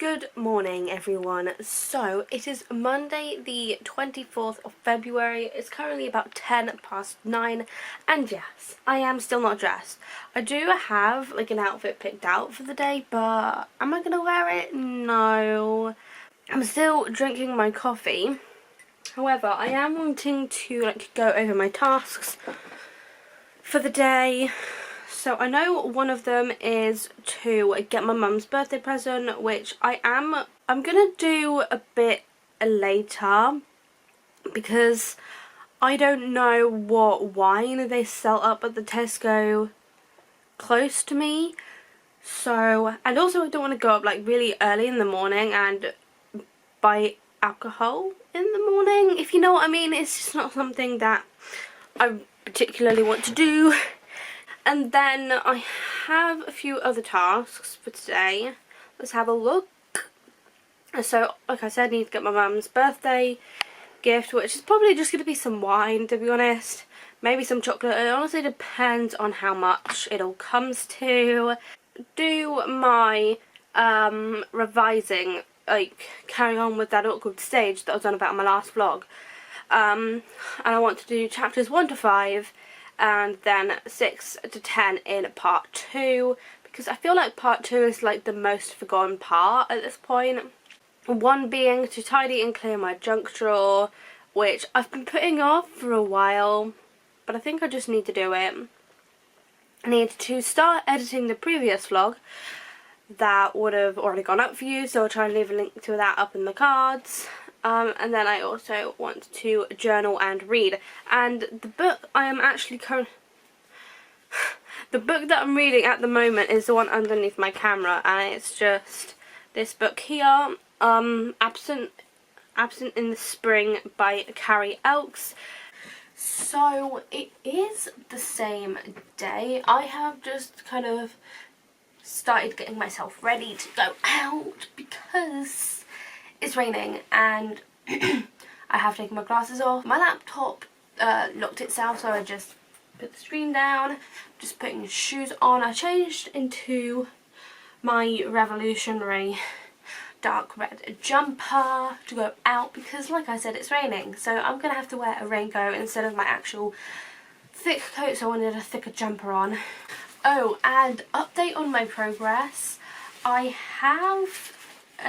Good morning everyone. So it is Monday the 24th of February. It's currently about 9:10 and yes, I am still not dressed. I do have like an outfit picked out for the day, but am I gonna wear it? No. I'm still drinking my coffee. However, I am wanting to like go over my tasks for the day. So I know one of them is to get my mum's birthday present, which I'm gonna do a bit later because I don't know what wine they sell up at the Tesco close to me. So, and also I don't want to go up like really early in the morning and buy alcohol in the morning, if you know what I mean. It's just not something that I particularly want to do. And then I have a few other tasks for today. Let's have a look. So, like I said, I need to get my mum's birthday gift, which is probably just going to be some wine, to be honest. Maybe some chocolate. It honestly depends on how much it all comes to. Do my revising, like carrying on with that awkward stage that I was on about in my last vlog. And I want to do chapters 1 to 5. And then 6 to 10 in part 2, because I feel like part 2 is like the most forgotten part at this point. One being to tidy and clear my junk drawer, which I've been putting off for a while, but I think I just need to do it. I need to start editing the previous vlog that would have already gone up for you, so I'll try and leave a link to that up in the cards. And then I also want to journal and read. And the book I am actually the book that I'm reading at the moment is the one underneath my camera, and it's just this book here, Absent in the Spring by Carrie Elks. So it is the same day. I have just kind of started getting myself ready to go out because it's raining and I have taken my glasses off. My laptop locked itself, so I just put the screen down, just putting shoes on. I changed into my revolutionary dark red jumper to go out because, like I said, it's raining, so I'm gonna have to wear a raincoat instead of my actual thick coat, so I wanted a thicker jumper on. Oh, and update on my progress. I have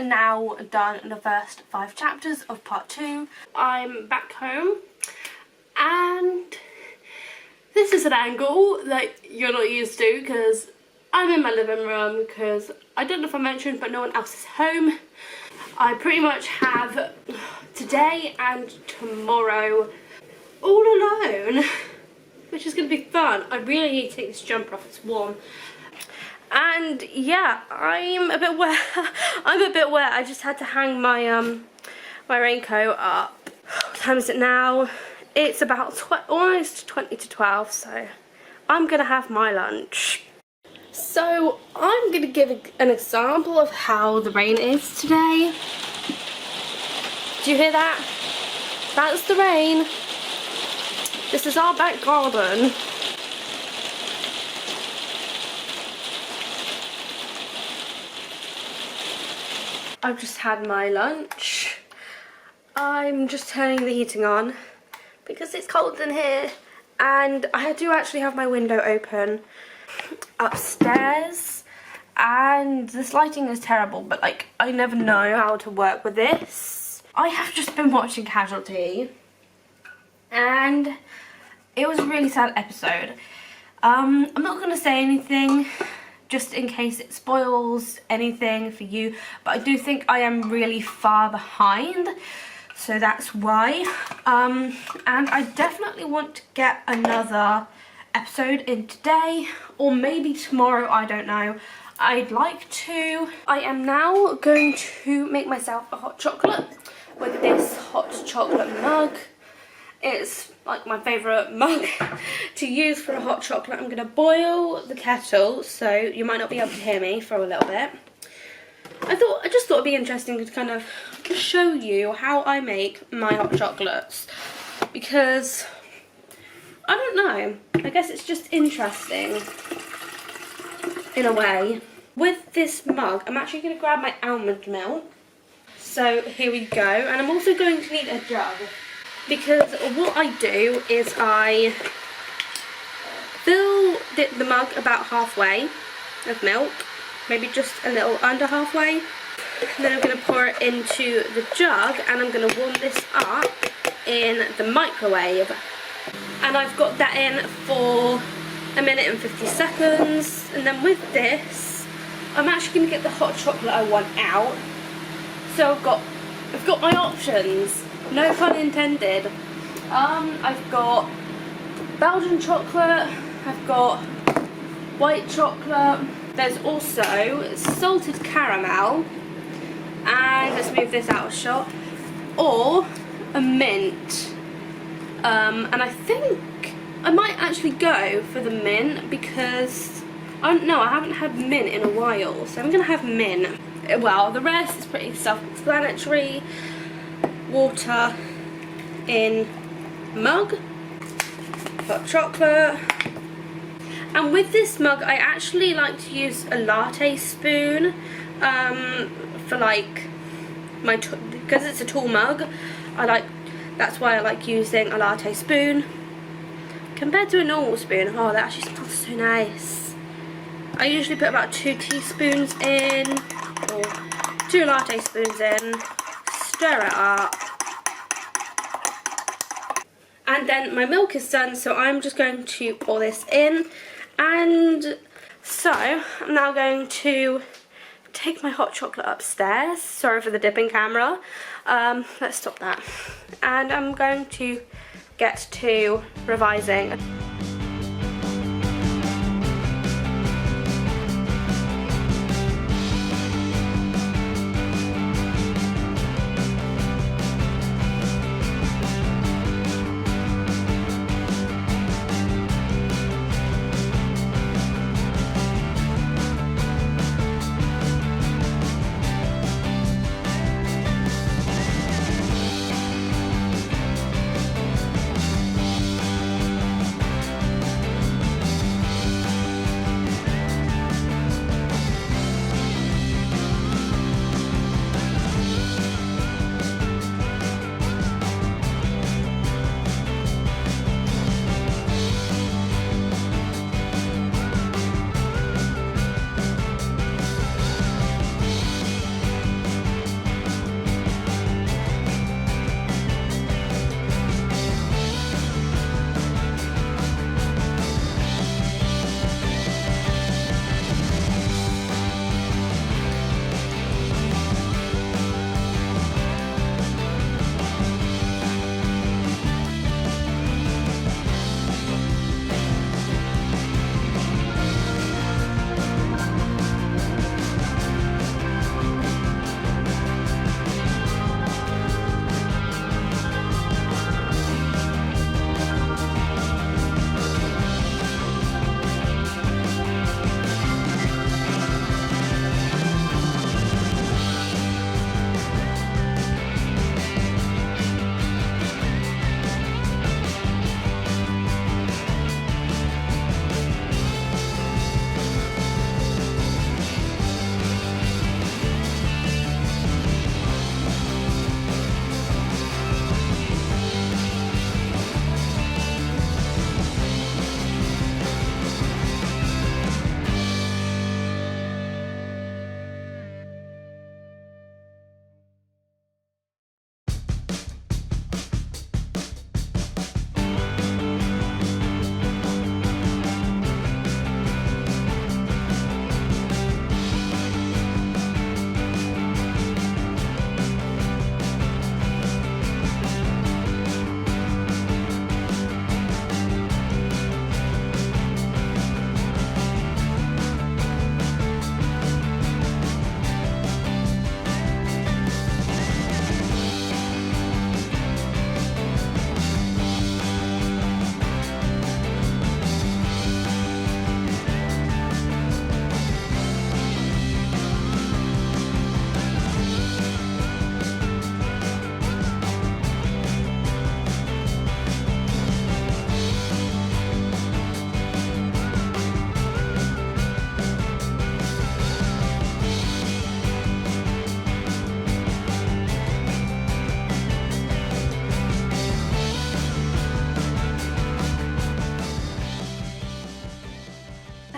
now done the first 5 chapters of part 2. I'm back home and this is an angle that you're not used to because I'm in my living room because I don't know if I mentioned, but no one else is home. I pretty much have today and tomorrow all alone, which is going to be fun. I really need to take this jumper off, it's warm. And yeah, I'm a bit wet. I just had to hang my my raincoat up. What time is it now? It's about almost 20 to 12, so I'm gonna have my lunch. So I'm gonna give an example of how the rain is today. Do you hear that? That's the rain. This is our back garden. I've just had my lunch. I'm just turning the heating on because it's cold in here, and I do actually have my window open upstairs, and this lighting is terrible, but like I never know how to work with this. I have just been watching Casualty and it was a really sad episode. I'm not gonna say anything just in case it spoils anything for you, but I do think I am really far behind, so that's why. And I definitely want to get another episode in today or maybe tomorrow, I don't know. I'd like to. I am now going to make myself a hot chocolate with this hot chocolate mug. It's like my favourite mug to use for a hot chocolate. I'm going to boil the kettle, so you might not be able to hear me for a little bit. I just thought it'd be interesting to kind of show you how I make my hot chocolates, because I don't know, I guess it's just interesting in a way. With this mug, I'm actually going to grab my almond milk. So here we go, and I'm also going to need a jug, because what I do is I fill the mug about halfway of milk, maybe just a little under halfway. And then I'm going to pour it into the jug, and I'm going to warm this up in the microwave. And I've got that in for 1 minute and 50 seconds. And then with this, I'm actually going to get the hot chocolate I want out. So I've got my options. No pun intended. I've got Belgian chocolate. I've got white chocolate. There's also salted caramel. And let's move this out of shot. Or a mint. And I think I might actually go for the mint, because I don't know, I haven't had mint in a while, so I'm gonna have mint. Well, the rest is pretty self-explanatory. Water in mug, hot chocolate. And with this mug, I actually like to use a latte spoon for like because it's a tall mug. That's why I like using a latte spoon compared to a normal spoon. Oh, that actually smells so nice. I usually put about 2 teaspoons in, or 2 latte spoons in, stir it up. And then my milk is done, so I'm just going to pour this in. And so I'm now going to take my hot chocolate upstairs. Sorry for the dipping camera. Let's stop that. And I'm going to get to revising.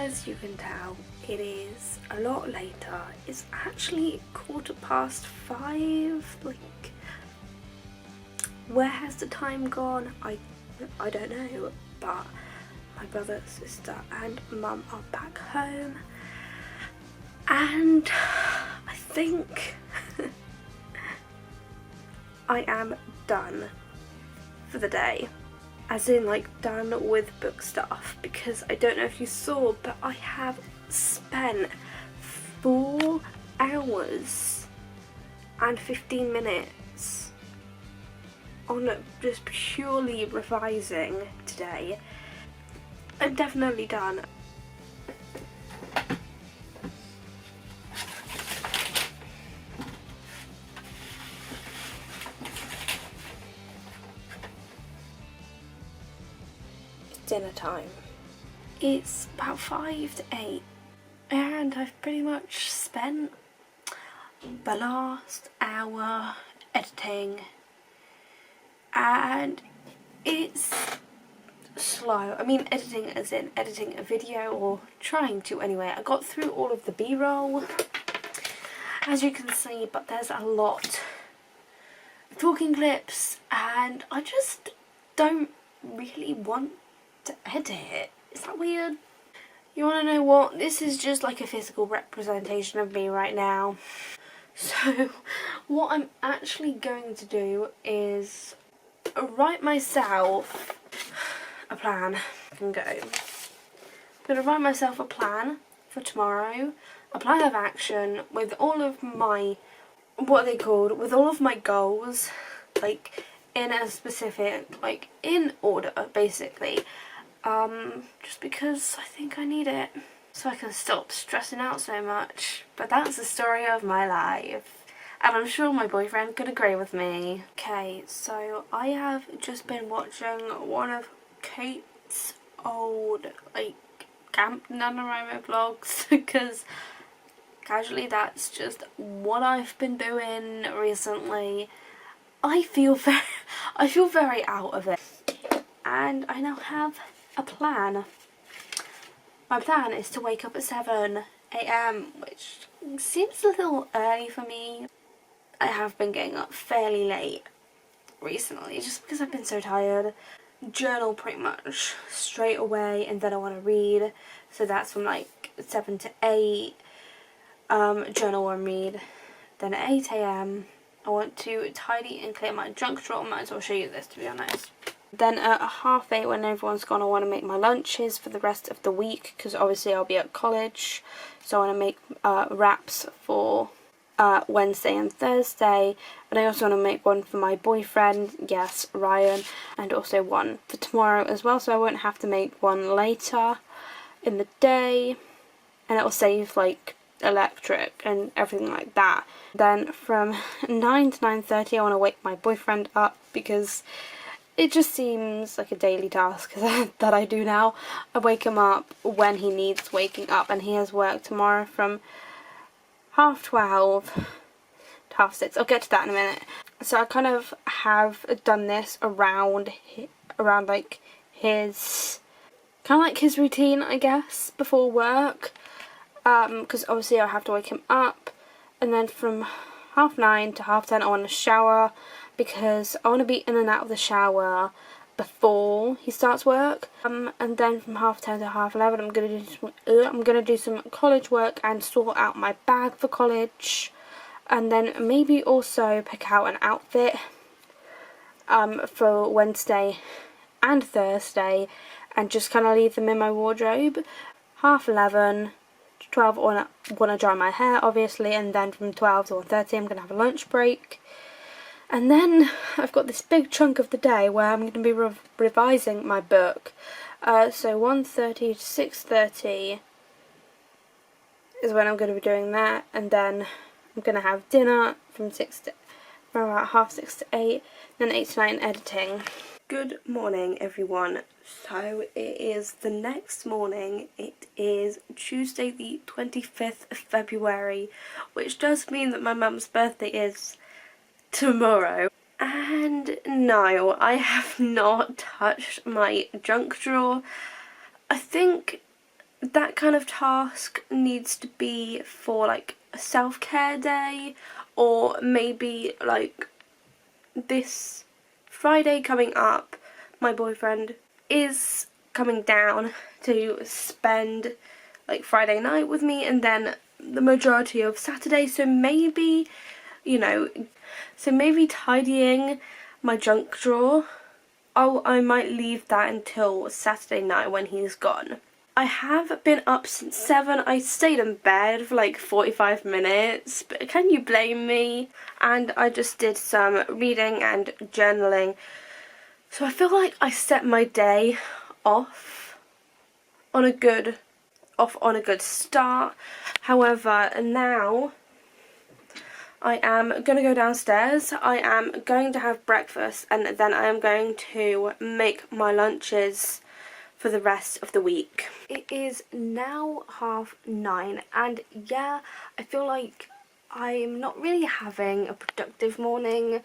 as you can tell, it is a lot later. It's actually 5:15. Like, where has the time gone? I don't know, but my brother, sister and mum are back home, and I think I am done for the day. As in, like, done with book stuff, because I don't know if you saw, but I have spent 4 hours and 15 minutes on just purely revising today. I'm definitely done. Dinner time. It's about 5 to 8 and I've pretty much spent the last hour editing, and it's slow. I mean, editing as in editing a video, or trying to anyway. I got through all of the B-roll, as you can see, but there's a lot of talking clips and I just don't really want to edit. Is that weird? You want to know what? This is just like a physical representation of me right now. So what I'm actually going to do is write myself a plan and go. I'm going to write myself a plan for tomorrow, a plan of action with all of my, what are they called, with all of my goals, like in a specific, like in order basically. Just because I think I need it, so I can stop stressing out so much. But that's the story of my life, and I'm sure my boyfriend could agree with me. Okay, so I have just been watching one of Kate's old, like, Camp NaNoWriMo vlogs, because casually that's just what I've been doing recently. I feel very out of it, and I now have a plan. My plan is to wake up at 7 AM, which seems a little early for me. I have been getting up fairly late recently just because I've been so tired. Journal pretty much straight away, and then I want to read, so that's from like 7 to 8. Journal and read. Then at 8 AM I want to tidy and clear my junk drawer. I might as well show you this, to be honest. Then at 8:30, when everyone's gone, I want to make my lunches for the rest of the week, because obviously I'll be at college, so I want to make wraps for Wednesday and Thursday, and I also want to make one for my boyfriend, yes, Ryan, and also one for tomorrow as well, so I won't have to make one later in the day, and it will save like electric and everything like that. Then from 9 to 9:30 I want to wake my boyfriend up, because it just seems like a daily task that I do now. I wake him up when he needs waking up, and he has work tomorrow from 12:30 to 6:30. I'll get to that in a minute. So I kind of have done this around like his, kind of like his routine, I guess, before work, because obviously I have to wake him up, and then from 9:30 to 10:30 I want to shower, because I want to be in and out of the shower before he starts work, and then from 10:30 to 11:30 I'm gonna do some college work and sort out my bag for college, and then maybe also pick out an outfit for Wednesday and Thursday, and just kind of leave them in my wardrobe. 11:30 to 12 I want to dry my hair, obviously, and then from 12 to 1:30 I'm gonna have a lunch break. And then I've got this big chunk of the day where I'm going to be revising my book. So 1:30 to 6:30 is when I'm going to be doing that. And then I'm going to have dinner from about 6:30 to 8. Then 8 to 9 editing. Good morning, everyone. So it is the next morning. It is Tuesday the 25th of February, which does mean that my mum's birthday is tomorrow. And no, I have not touched my junk drawer. I think that kind of task needs to be for like a self-care day, or maybe like this Friday coming up, my boyfriend is coming down to spend like Friday night with me, and then the majority of Saturday, so maybe, you know, so maybe tidying my junk drawer, I might leave that until Saturday night when he's gone. I have been up since 7. I stayed in bed for like 45 minutes, but can you blame me? And I just did some reading and journaling. So I feel like I set my day off on a good start. However, now I am going to go downstairs, I am going to have breakfast, and then I am going to make my lunches for the rest of the week. It is now 9:30, and yeah, I feel like I'm not really having a productive morning,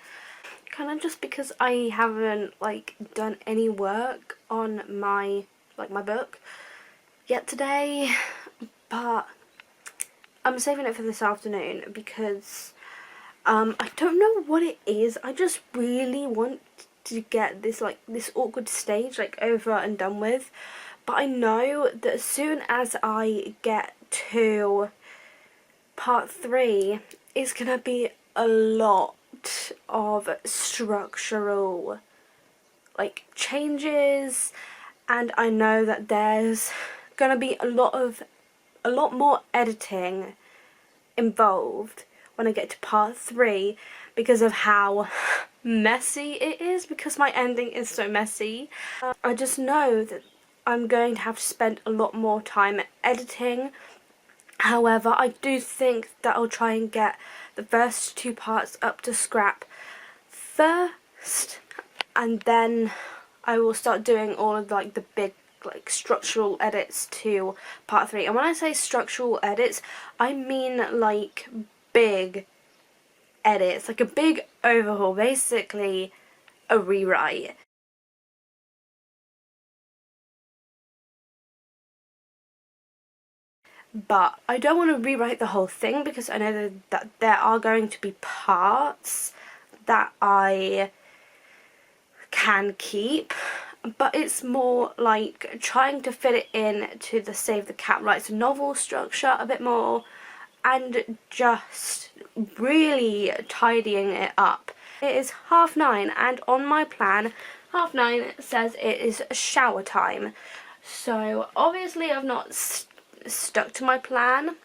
kind of just because I haven't like done any work on my book yet today, but I'm saving it for this afternoon because I don't know what it is. I just really want to get this awkward stage over and done with, but I know that as soon as I get to part 3, it's gonna be a lot of structural changes, and I know that there's gonna be a lot more editing involved when I get to part 3 because of how messy it is, because my ending is so messy. I just know that I'm going to have to spend a lot more time editing. However, I do think that I'll try and get the first 2 parts up to scrap first, and then I will start doing all of the big structural edits to part 3. And when I say structural edits, I mean big edits, a big overhaul, basically a rewrite. But I don't want to rewrite the whole thing because I know that there are going to be parts that I can keep, but it's more trying to fit it in to the Save the Cat Writes novel structure a bit more, and just really tidying it up. It is 9:30, and on my plan 9:30 says it is shower time, so obviously I've not stuck to my plan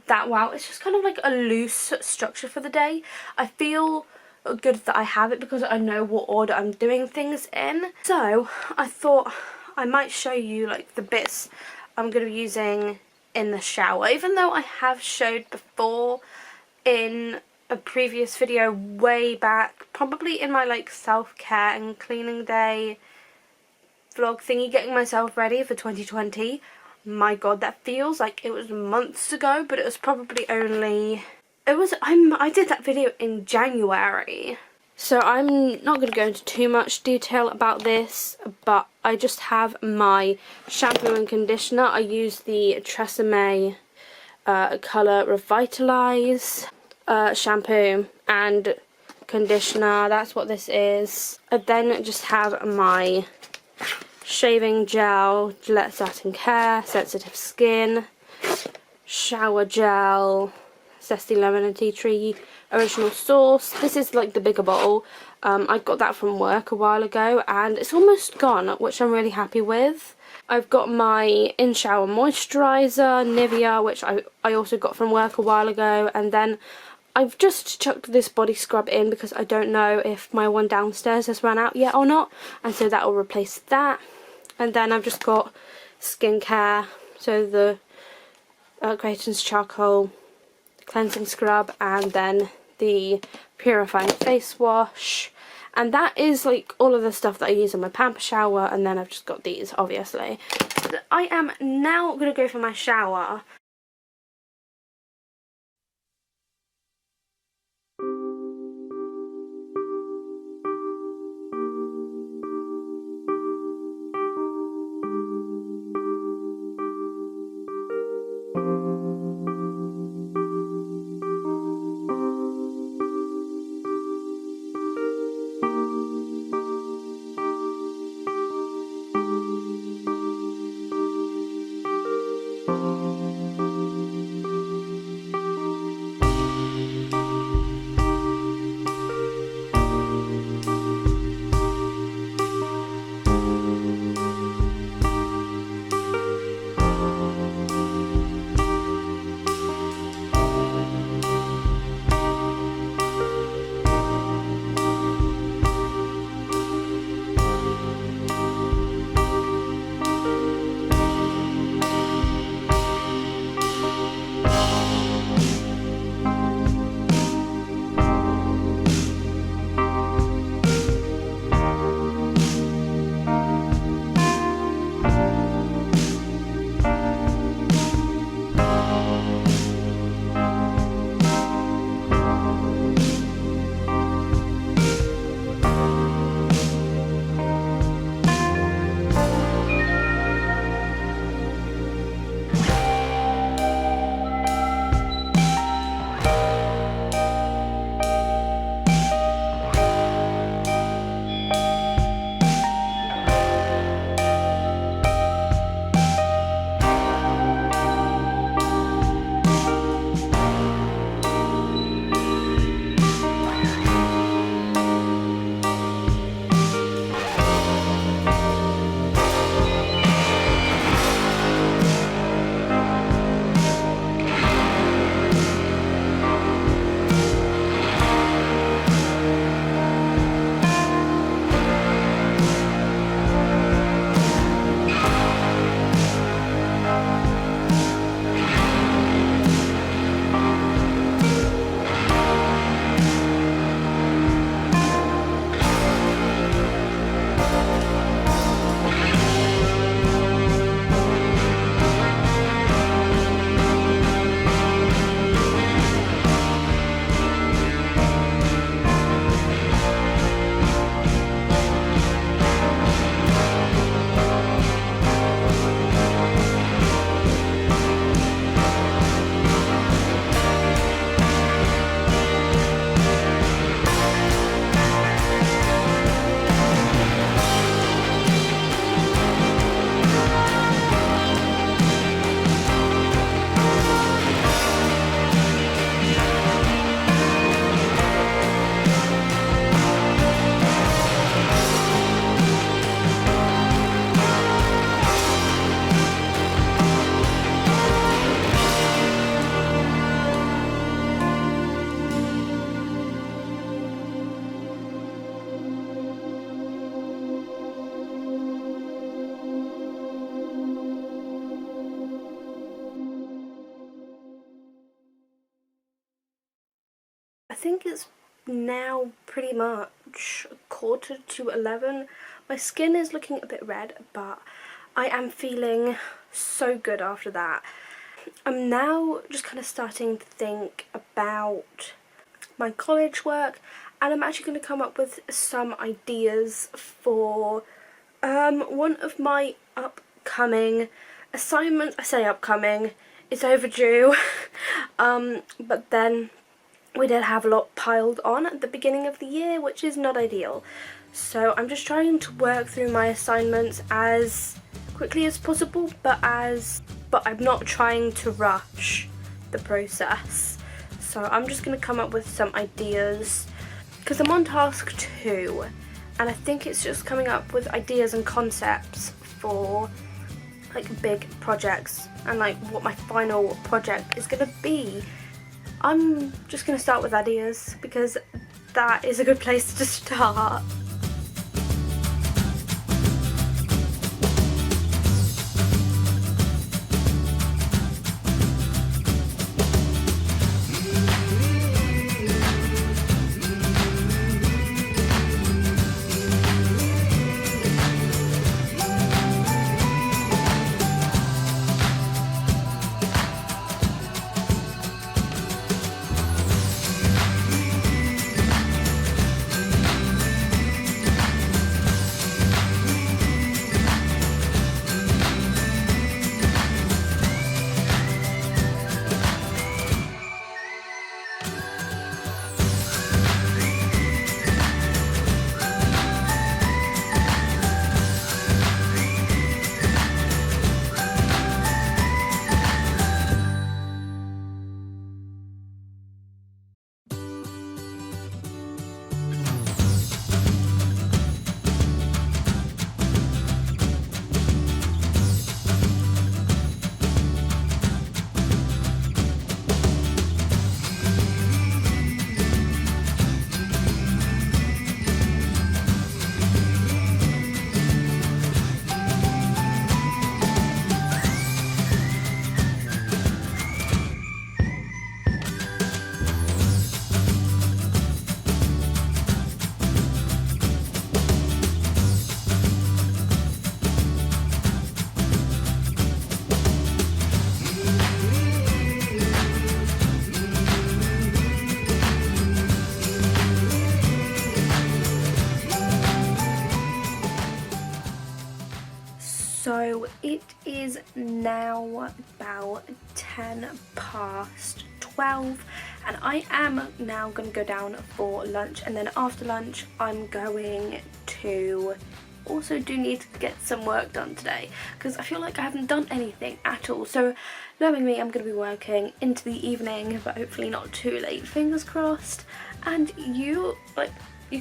that well. It's just kind of a loose structure for the day. I feel good that I have it because I know what order I'm doing things in. So I thought I might show you the bits I'm going to be using in the shower, even though I have showed before in a previous video way back, probably in my self-care and cleaning day vlog thingy, getting myself ready for 2020. My god, that feels like it was months ago, but it was probably only... I did that video in January. So I'm not going to go into too much detail about this, but I just have my shampoo and conditioner. I use the Tresemme Colour Revitalize shampoo and conditioner. That's what this is. I then just have my shaving gel, Gillette Satin Care, Sensitive Skin, shower gel, Zesty Lemon and Tea Tree Original Source. This is the bigger bottle. I got that from work a while ago and it's almost gone, which I'm really happy with. I've got my in-shower moisturiser, Nivea, which I also got from work a while ago, and then I've just chucked this body scrub in because I don't know if my one downstairs has run out yet or not, and so that will replace that. And then I've just got skincare, so the Creighton's Charcoal Cleansing Scrub, and then the Purifying Face Wash. And that is all of the stuff that I use in my pamper shower, and then I've just got these, obviously. I am now going to go for my shower. think it's now pretty much 11:15. My skin is looking a bit red, but I am feeling so good after that. I'm now just kind of starting to think about my college work, and I'm actually going to come up with some ideas for one of my upcoming assignments. I say upcoming, it's overdue. But then we did have a lot piled on at the beginning of the year, which is not ideal. So I'm just trying to work through my assignments as quickly as possible, but I'm not trying to rush the process. So I'm just going to come up with some ideas, because I'm on task 2, and I think it's just coming up with ideas and concepts for like big projects and like what my final project is going to be. I'm just going to start with ideas because that is a good place to start. So it is now about 12:10, and I am now going to go down for lunch, and then after lunch I'm going to also need to get some work done today, because I feel like I haven't done anything at all. So knowing me, I'm going to be working into the evening, but hopefully not too late, fingers crossed. And you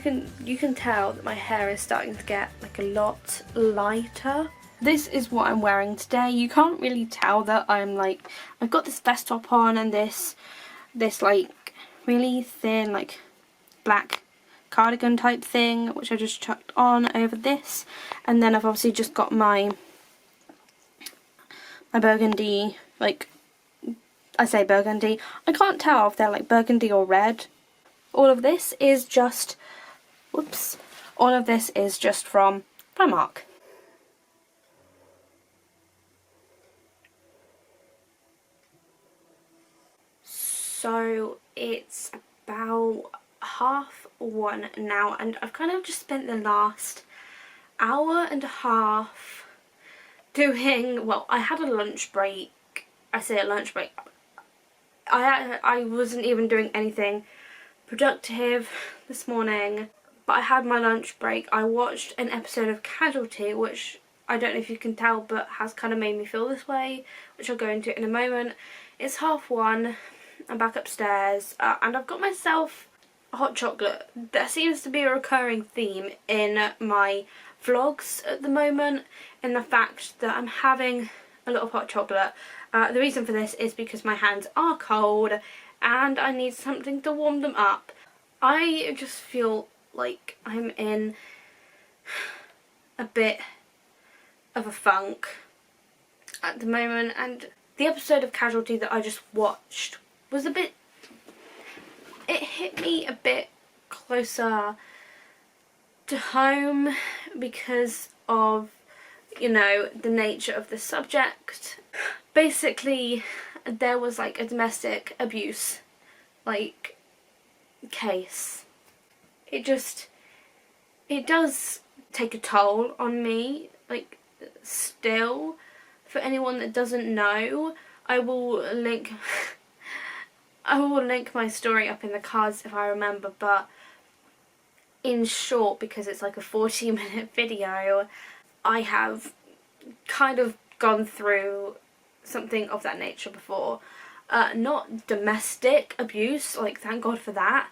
can tell that my hair is starting to get like a lot lighter. This is what I'm wearing today. You can't really tell that I've got this vest top on and this like really thin like black cardigan type thing, which I just chucked on over this, and then I've obviously just got my burgundy, like, I say burgundy, I can't tell if they're like burgundy or red. All of this is just from Primark. So it's about 1:30 now, and I've kind of just spent the last hour and a half doing, well, I had a lunch break. I say a lunch break. I wasn't even doing anything productive this morning, but I had my lunch break. I watched an episode of Casualty, which I don't know if you can tell, but has kind of made me feel this way, which I'll go into in a moment. It's 1:30. I'm back upstairs, and I've got myself a hot chocolate. There seems to be a recurring theme in my vlogs at the moment, in the fact that I'm having a lot of hot chocolate. The reason for this is because my hands are cold and I need something to warm them up. I just feel like I'm in a bit of a funk at the moment, and the episode of Casualty that I just watched was a bit, it hit me a bit closer to home because of, you know, the nature of the subject. Basically, there was like a domestic abuse, like, case. It does take a toll on me, like, still. For anyone that doesn't know, I will link my story up in the cards if I remember, but in short, because it's like a 40-minute video, I have kind of gone through something of that nature before. Not domestic abuse, like, thank God for that,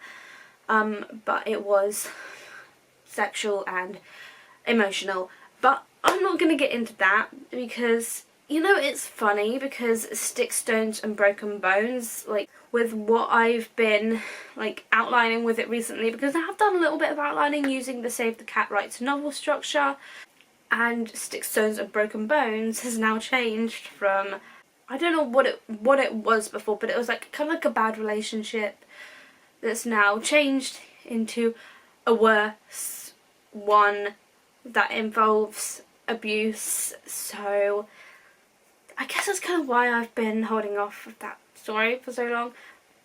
but it was sexual and emotional. But I'm not going to get into that because, you know, it's funny because sticks, stones and broken bones, like, with what I've been, like, outlining with it recently, because I have done a little bit of outlining using the Save the Cat Writes novel structure, and Sticks, Stones and Broken Bones has now changed from, I don't know what it was before, but it was like kind of like a bad relationship that's now changed into a worse one that involves abuse. So I guess that's kind of why I've been holding off with that story for so long.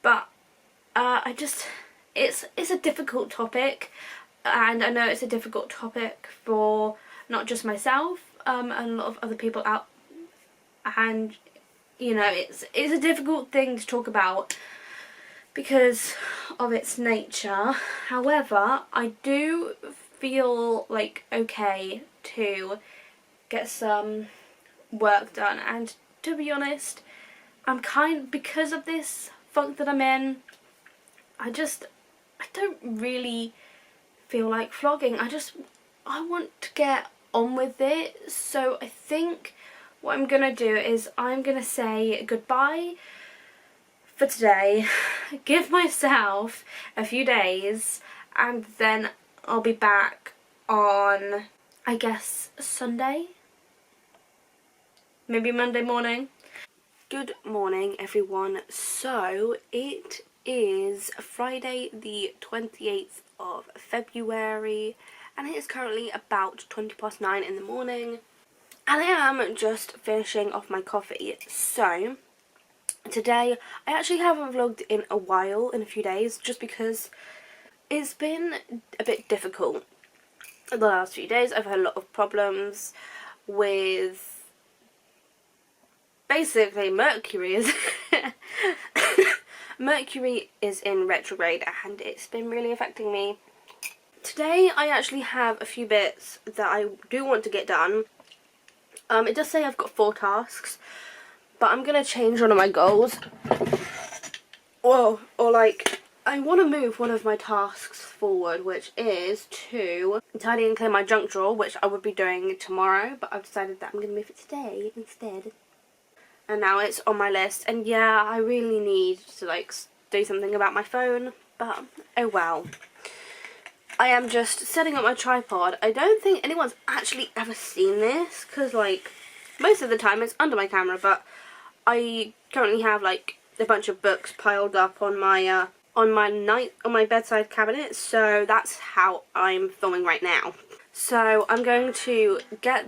But it's a difficult topic, and I know it's a difficult topic for not just myself, and a lot of other people out, and, you know, it's a difficult thing to talk about because of its nature. However, I do feel like okay to get some work done, and to be honest, because of this funk that I'm in, I don't really feel like vlogging. I want to get on with it. So I think what I'm gonna do is I'm gonna say goodbye for today, give myself a few days, and then I'll be back on, I guess, Sunday, maybe Monday morning. Good morning, everyone. So it is Friday the 28th of February, and it is currently about 9:20 in the morning, and I am just finishing off my coffee. So today I actually haven't vlogged in a while, in a few days, just because it's been a bit difficult the last few days. I've had a lot of problems with, basically, Mercury is in retrograde, and it's been really affecting me. Today I actually have a few bits that I do want to get done. It does say I've got 4 tasks, but I'm gonna change one of my goals. Or like, I want to move one of my tasks forward, which is to tidy and clear my junk drawer, which I would be doing tomorrow, but I've decided that I'm gonna move it today instead. And now it's on my list, and yeah, I really need to, like, do something about my phone, but oh well. I am just setting up my tripod. I don't think anyone's actually ever seen this, because, like, most of the time it's under my camera, but I currently have, like, a bunch of books piled up on my bedside cabinet, so that's how I'm filming right now. So I'm going to get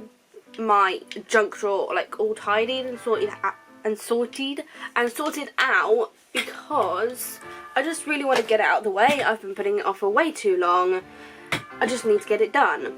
my junk drawer, like, all tidied and sorted out because I just really want to get it out of the way. I've been putting it off for way too long. I just need to get it done.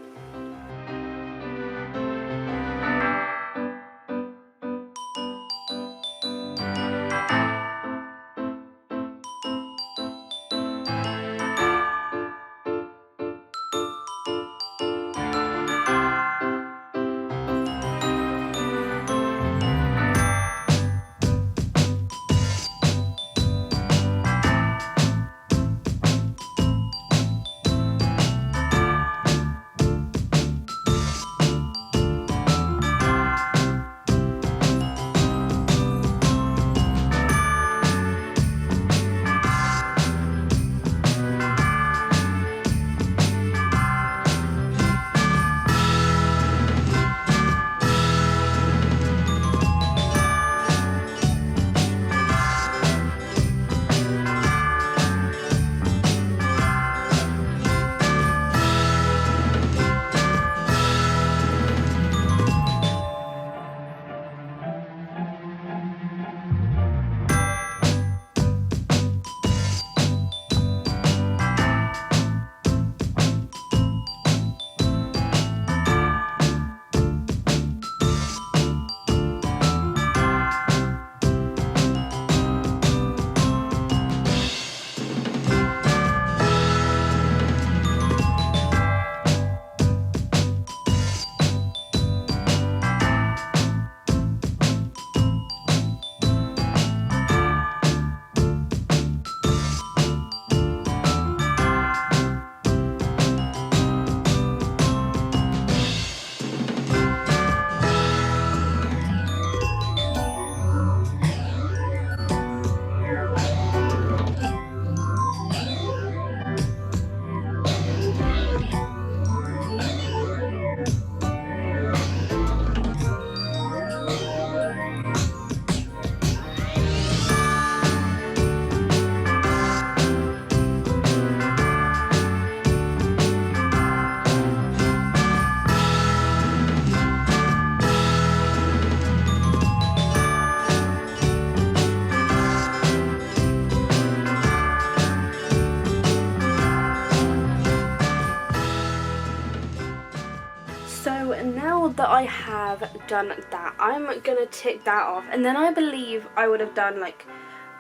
have done that. I'm gonna tick that off, and then I believe I would have done like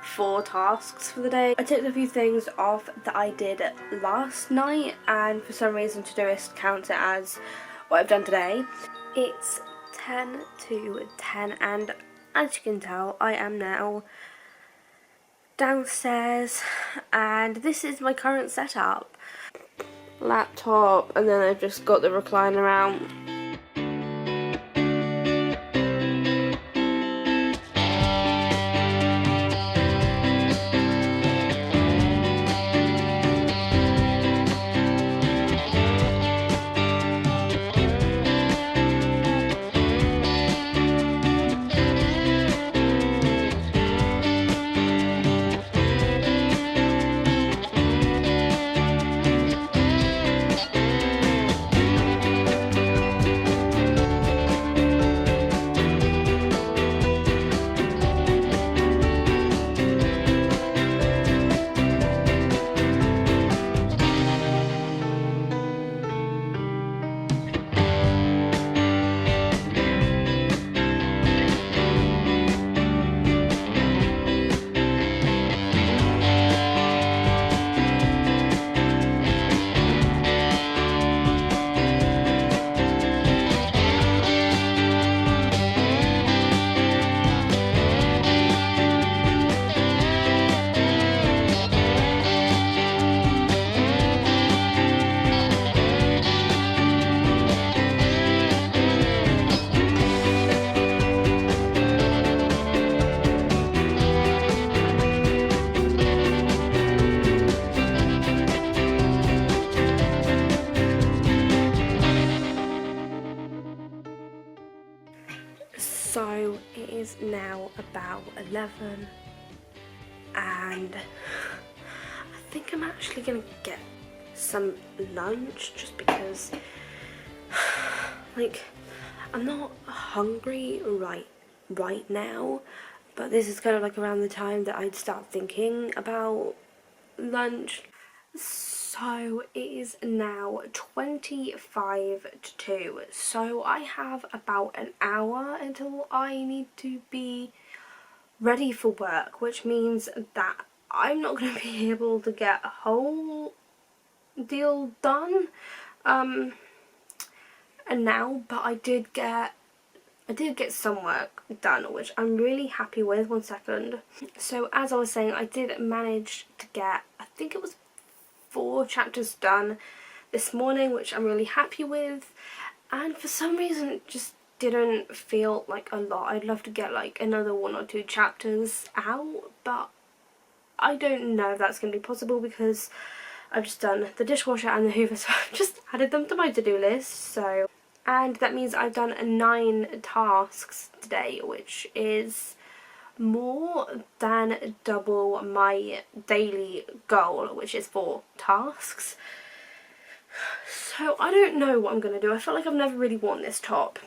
4 tasks for the day. I ticked a few things off that I did last night, and for some reason Todoist counts it as what I've done today. It's 10 to 10, and as you can tell, I am now downstairs, and this is my current setup. Laptop, and then I've just got the recliner out. So it is now about 11, and I think I'm actually gonna get some lunch just because like I'm not hungry right now, but this is kind of like around the time that I'd start thinking about lunch. So it is now 25 to 2, so I have about an hour until I need to be ready for work, which means that I'm not going to be able to get a whole deal done and now, but I did get some work done, which I'm really happy with. One second. So as I was saying, I did manage to get, I think it was 4 chapters done this morning, which I'm really happy with, and for some reason it just didn't feel like a lot. I'd love to get like another 1 or 2 chapters out, but I don't know if that's going to be possible because I've just done the dishwasher and the hoover, so I've just added them to my to-do list. So, and that means I've done 9 tasks today, which is more than double my daily goal, which is 4 tasks. So I don't know what I'm going to do. I feel like I've never really worn this top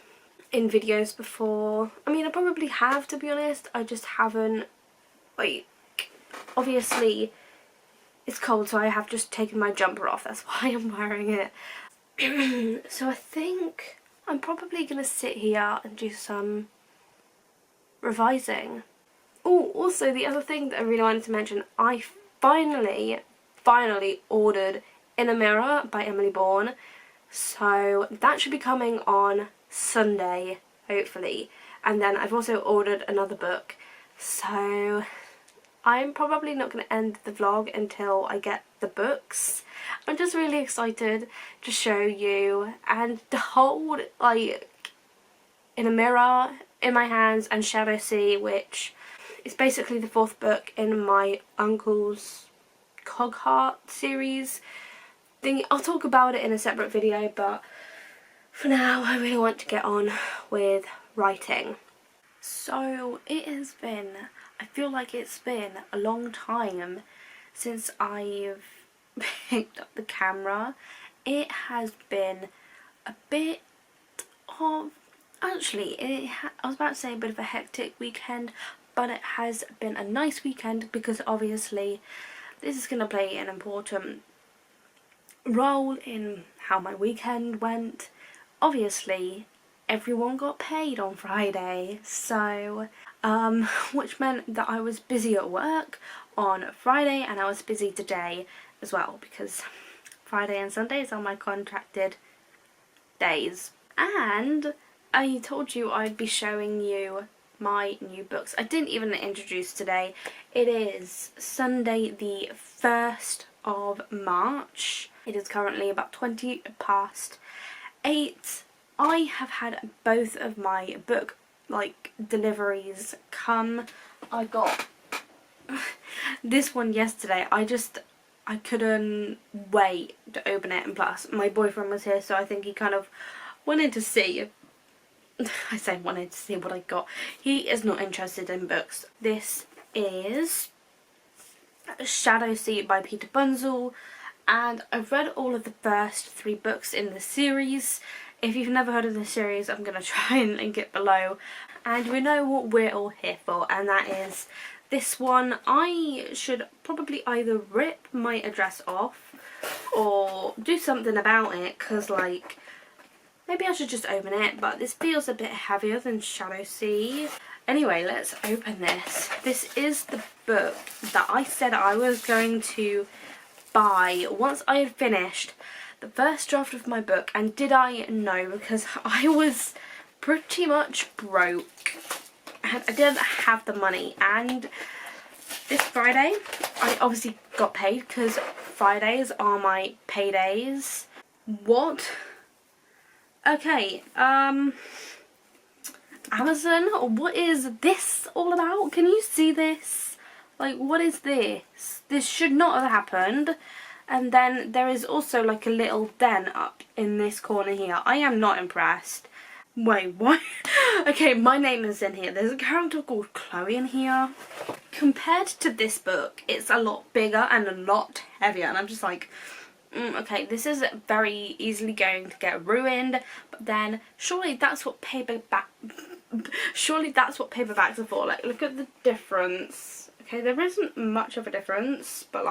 in videos before. I mean, I probably have, to be honest. I just haven't, like, obviously it's cold, so I have just taken my jumper off. That's why I'm wearing it. So I think I'm probably going to sit here and do some revising. Oh, also the other thing that I really wanted to mention, I finally ordered In a Mirror by Emilee Read. So that should be coming on Sunday, hopefully. And then I've also ordered another book. So I'm probably not going to end the vlog until I get the books. I'm just really excited to show you and to hold like In a Mirror in my hands and Shadow Sea, which is basically the 4th book in my uncle's Cogheart series thing. I'll talk about it in a separate video, but for now I really want to get on with writing. So it has been, I feel like it's been a long time since I've picked up the camera. It has been a bit of, actually I was about to say a bit of a hectic weekend, but it has been a nice weekend because obviously this is going to play an important role in how my weekend went. Obviously everyone got paid on Friday, so which meant that I was busy at work on Friday, and I was busy today as well, because Friday and Sundays are my contracted days. And I told you I'd be showing you my new books. I didn't even introduce today. It is Sunday the 1st of March. It is currently about 20 past 8. I have had both of my book deliveries come. I got this one yesterday. I couldn't wait to open it, and plus my boyfriend was here, so I think he kind of wanted to see. I say wanted to see what I got. He is not interested in books. This is Shadow Sea by Peter Bunzel, and I've read all of the first 3 books in the series. If you've never heard of this series, I'm going to try and link it below. And we know what we're all here for, and that is this one. I should probably either rip my address off or do something about it, because maybe I should just open it, but this feels a bit heavier than Shadow Sea. Anyway, let's open this. This is the book that I said I was going to buy once I had finished the first draft of my book. And did I know, because I was pretty much broke and I didn't have the money. And this Friday, I obviously got paid, because Fridays are my paydays. What? Okay, Amazon, what is this all about? Can you see this? What is this? This should not have happened. And then there is also a little den up in this corner here. I am not impressed. Wait, what? Okay, my name is in here. There's a character called Chloe in here. Compared to this book, it's a lot bigger and a lot heavier. And I'm just okay, this is very easily going to get ruined, but then surely that's what paperbacks are for. Look at the difference. Okay, there isn't much of a difference, but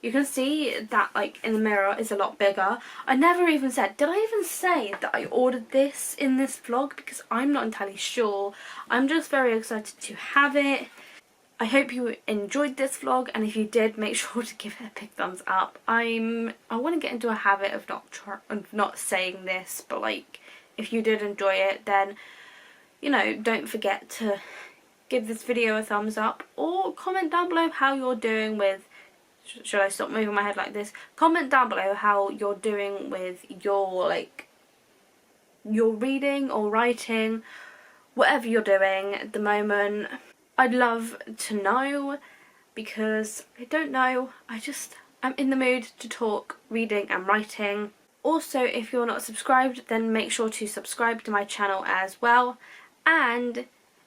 you can see that in the mirror is a lot bigger. I never even said, did I even say that I ordered this in this vlog? Because I'm not entirely sure. I'm just very excited to have it. I hope you enjoyed this vlog, and if you did, make sure to give it a big thumbs up. I want to get into a habit of not saying this, but if you did enjoy it, then don't forget to give this video a thumbs up, or comment down below how you're doing with. Should I stop moving my head like this? Comment down below how you're doing with your your reading or writing, whatever you're doing at the moment. I'd love to know, because I don't know, I'm in the mood to talk reading and writing. Also, if you're not subscribed, then make sure to subscribe to my channel as well. And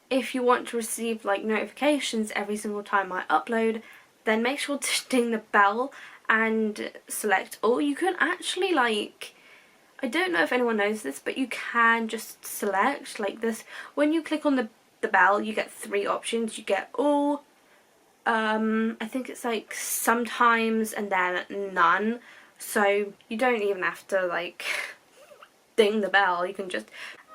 if you want to receive notifications every single time I upload, then make sure to ding the bell and select all. You can actually I don't know if anyone knows this, but you can just select this. When you click on the bell, you get 3 options. You get all, I think it's sometimes, and then none. So you don't even have to ding the bell. You can just,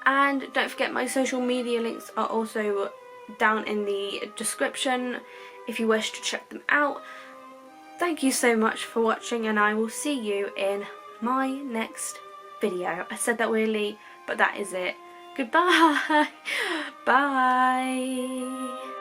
and don't forget my social media links are also down in the description if you wish to check them out. Thank you so much for watching, and I will see you in my next video. I said that weirdly, but that is it. Goodbye. Bye.